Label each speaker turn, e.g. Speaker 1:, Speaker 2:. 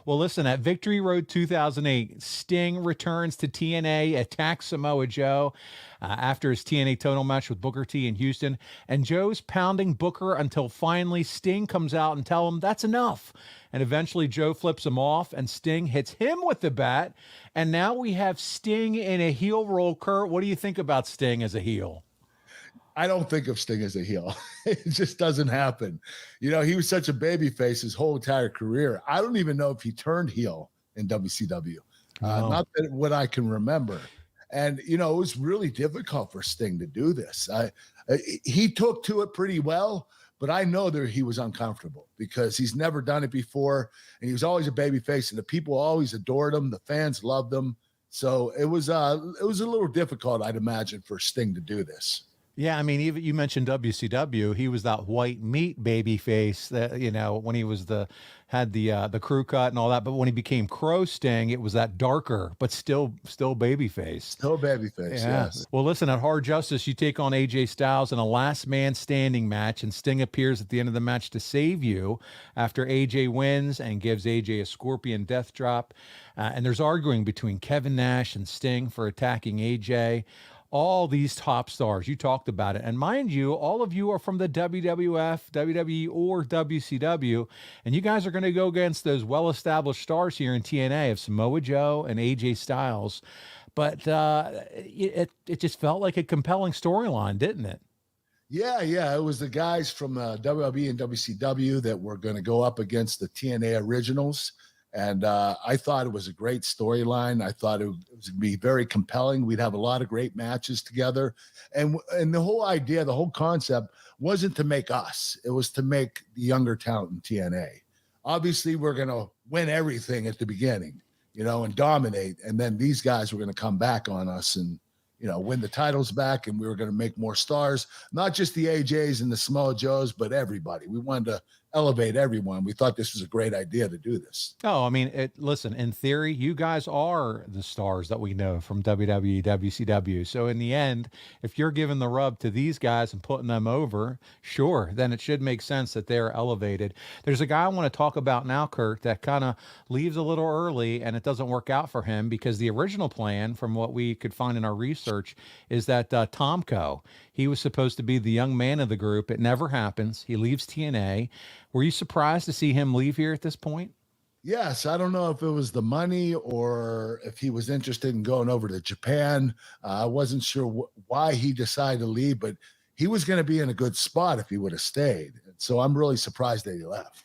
Speaker 1: Well, listen, at Victory Road 2008, Sting returns to TNA, attacks Samoa Joe after his TNA title match with Booker T in Houston. And Joe's pounding Booker until finally Sting comes out and tell him that's enough. And eventually Joe flips him off and Sting hits him with the bat. And now we have Sting in a heel role. Kurt, what do you think about Sting as a heel?
Speaker 2: I don't think of Sting as a heel. It just doesn't happen. You know, he was such a babyface his whole entire career. I don't even know if he turned heel in WCW. Not that what I can remember. And, you know, it was really difficult for Sting to do this. He took to it pretty well, but I know that he was uncomfortable because he's never done it before. And he was always a babyface, and the people always adored him. The fans loved him. So it was a little difficult, I'd imagine, for Sting to do this.
Speaker 1: Yeah, I mean, even you mentioned WCW. He was that white meat baby face that, you know, when he was had the crew cut and all that. But when he became Crow Sting, it was that darker, but still baby face.
Speaker 2: Still babyface,
Speaker 1: Yeah.
Speaker 2: yes.
Speaker 1: Well, listen, at Hard Justice, you take on AJ Styles in a last man standing match, and Sting appears at the end of the match to save you after AJ wins and gives AJ a scorpion death drop. And there's arguing between Kevin Nash and Sting for attacking AJ. All these top stars, you talked about it. And mind you, all of you are from the WWF, WWE, or WCW. And you guys are going to go against those well-established stars here in TNA of Samoa Joe and AJ Styles. But it just felt like a compelling storyline, didn't it?
Speaker 2: Yeah. It was the guys from WWE and WCW that were going to go up against the TNA originals. And I thought it was a great storyline. I thought it was going to be very compelling. We'd have a lot of great matches together. And the whole idea, the whole concept wasn't to make us. It was to make the younger talent in TNA. Obviously, we're going to win everything at the beginning, you know, and dominate. And then these guys were going to come back on us and, you know, win the titles back. And we were going to make more stars, not just the AJs and the Samoa Joes, but everybody. We wanted to elevate everyone. We thought this was a great idea to do this.
Speaker 1: Oh, I mean, listen, in theory, you guys are the stars that we know from WWE, WCW. So in the end, if you're giving the rub to these guys and putting them over, sure, then it should make sense that they're elevated. There's a guy I want to talk about now, Kurt, that kind of leaves a little early and it doesn't work out for him because the original plan, from what we could find in our research, is that Tomko, he was supposed to be the young man of the group. It never happens. He leaves TNA. Were you surprised to see him leave here at this point?
Speaker 2: Yes, I don't know if it was the money or if he was interested in going over to Japan. I wasn't sure why he decided to leave, but he was going to be in a good spot if he would have stayed. So I'm really surprised that he left.